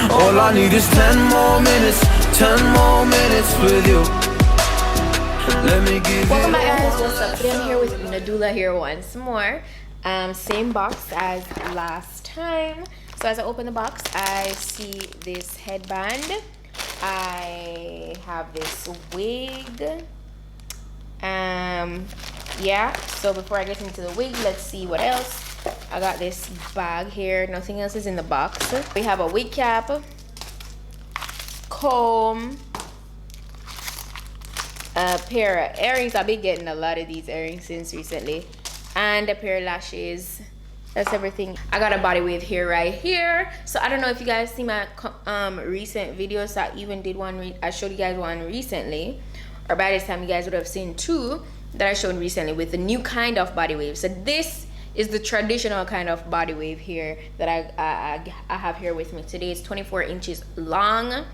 All I need is 10 more minutes, 10 more minutes with you. Let me give Welcome back, guys. What's up? Today I'm here with Nadula here once more. Same box as last time. So as I open the box, I see this headband. I have this wig. Yeah, so before I get into the wig, let's see what else. I got this bag here. Nothing else is in the box. We have a wig cap, comb, a pair of earrings. I've been getting a lot of these earrings since recently, and a pair of lashes. That's everything. I got a body wave here right here. So I don't know if you guys see my recent videos. I even did one. I showed you guys one recently, or by this time you guys would have seen two that I showed recently with the new kind of body wave. So this is the traditional kind of body wave here that I have here with me today. It's 24 inches long,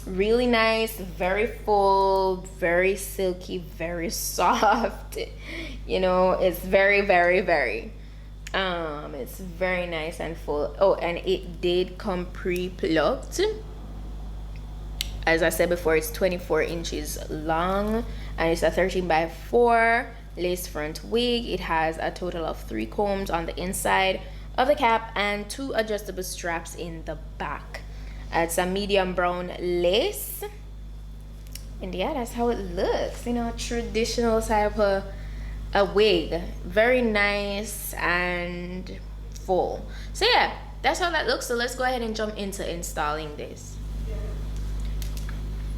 really nice, very full, very silky, very soft. You know, it's very it's very nice and full. Oh, and it did come pre-plucked. As I said before, it's 24 inches long, and it's a 13x4 lace front wig. It has a total of 3 combs on the inside of the cap and 2 adjustable straps in the back. It's a medium brown lace, and yeah, that's how it looks. You know, traditional type of a wig, very nice and full. So yeah, that's how that looks. So let's go ahead and jump into installing this.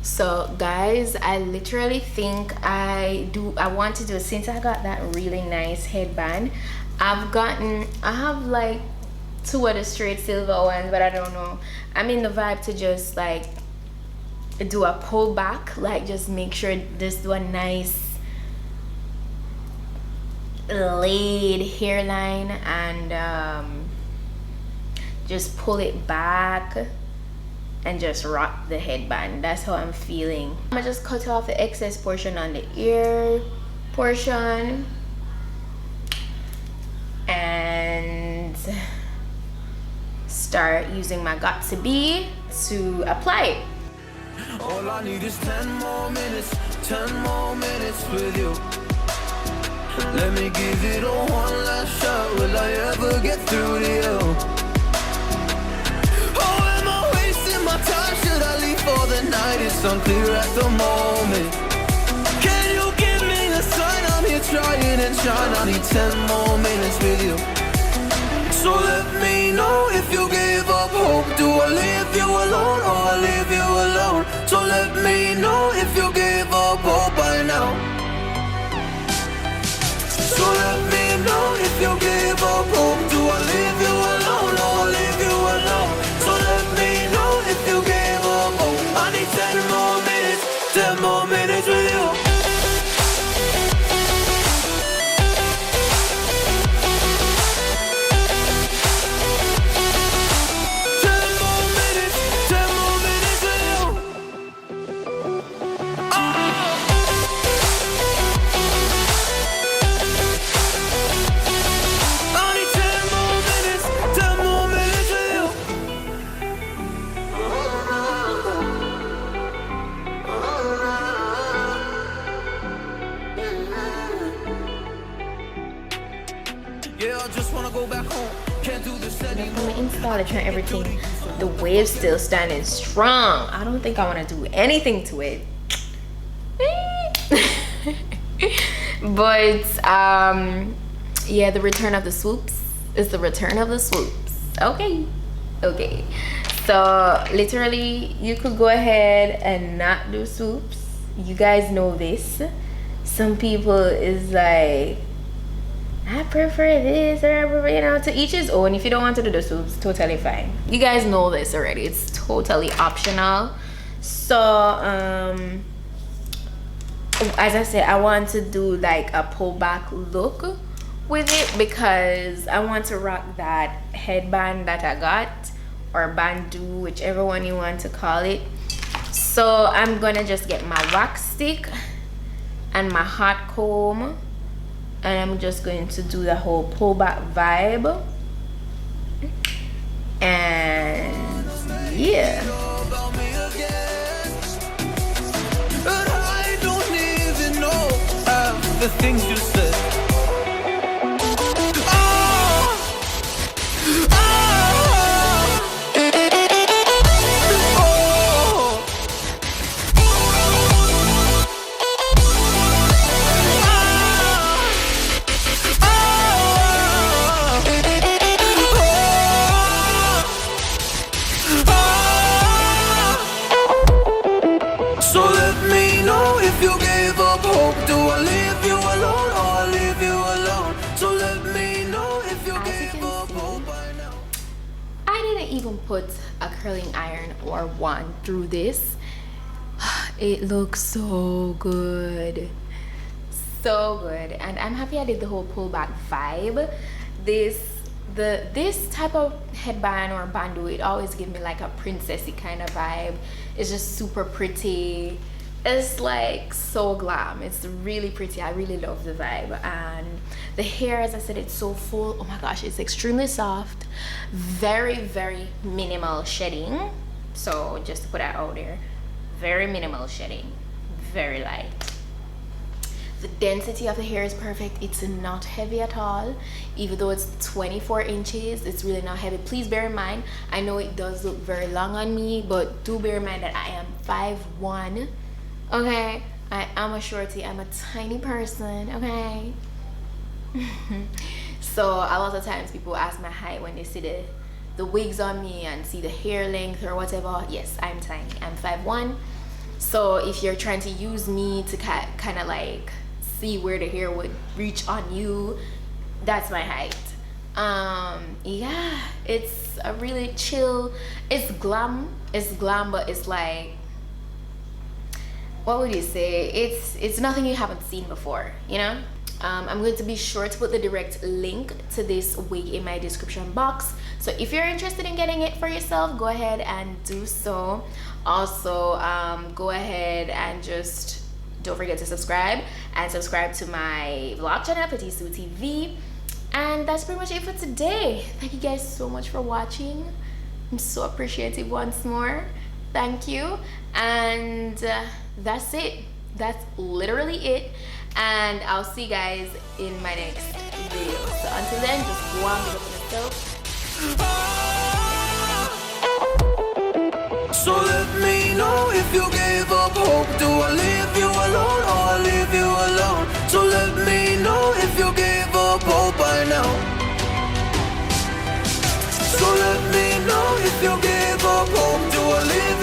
So guys, I literally think I want to do it. Since I got that really nice headband, I have like 2 of the straight silver ones, but I don't know, I'm in the vibe to just like do a pull back, like just make sure this do a nice laid hairline and just pull it back and just rock the headband. That's how I'm feeling. I'm gonna just cut off the excess portion on the ear portion and start using my got to be to apply it. All I need is 10 more minutes, 10 more minutes with you. Let me give it a one last shot. Will I ever get through to you? Oh, am I wasting my time? Should I leave for the night? It's unclear at the moment. Can you give me a sign? I'm here trying and trying. I need 10 more minutes with you. So let me know if you give up hope. Do I leave you alone or I leave you alone? So let me know if you give up hope by now. So let me know if you give up hope. Do I leave you alone or I leave you alone? So let me know if you give up hope. I need 10 more minutes, 10 more minutes with you. Install it and everything. The wave's still standing strong. I don't think I want to do anything to it. But yeah, the return of the swoops is the return of the swoops. Okay, so literally you could go ahead and not do swoops. You guys know this. Some people is like, I prefer this, or I prefer, you know, to each his own. If you don't want to do the swoops, totally fine. You guys know this already. It's totally optional. So as I said, I want to do like a pullback look with it because I want to rock that headband that I got, or bandeau, whichever one you want to call it. So I'm gonna just get my wax stick and my hot comb, and I'm just going to do the whole pullback vibe. And Yeah. About me again. And I don't even know half the things you said. So let me know if you gave up hope. Do I leave you alone or I leave you alone? So let me know if you gave up hope by now. I didn't even put a curling iron or one through this. It looks so good. So good. And I'm happy I did the whole pullback vibe. This type of headband or bandeau, it always gives me like a princessy kind of vibe. It's just super pretty. It's like so glam. It's really pretty. I really love the vibe. And the hair, as I said, it's so full. Oh my gosh, it's extremely soft. Very, very minimal shedding. So just to put that out there, very minimal shedding, very light. The density of the hair is perfect. It's not heavy at all. Even though it's 24 inches, it's really not heavy. Please bear in mind, I know it does look very long on me, but do bear in mind that I am 5'1". Okay, I am a shorty. I'm a tiny person. Okay. So a lot of times people ask my height when they see the wigs on me and see the hair length or whatever. Yes, I'm tiny. I'm 5'1". So if you're trying to use me to kind of like see where the hair would reach on you, that's my height. Yeah, it's a really chill, it's glam, but it's like, what would you say, it's nothing you haven't seen before, you know. I'm going to be sure to put the direct link to this wig in my description box, so if you're interested in getting it for yourself, go ahead and do so. Also, go ahead and just don't forget to subscribe to my vlog channel, PETITE-SUE TV. And that's pretty much it for today. Thank you guys so much for watching. I'm so appreciative once more. Thank you. And that's it. That's literally it. And I'll see you guys in my next video. So until then, just go on, big up on yourself. So let me know if you gave up hope. Do I leave you alone or I leave you alone? So let me know if you gave up hope by now. So let me know if you gave up hope. Do I leave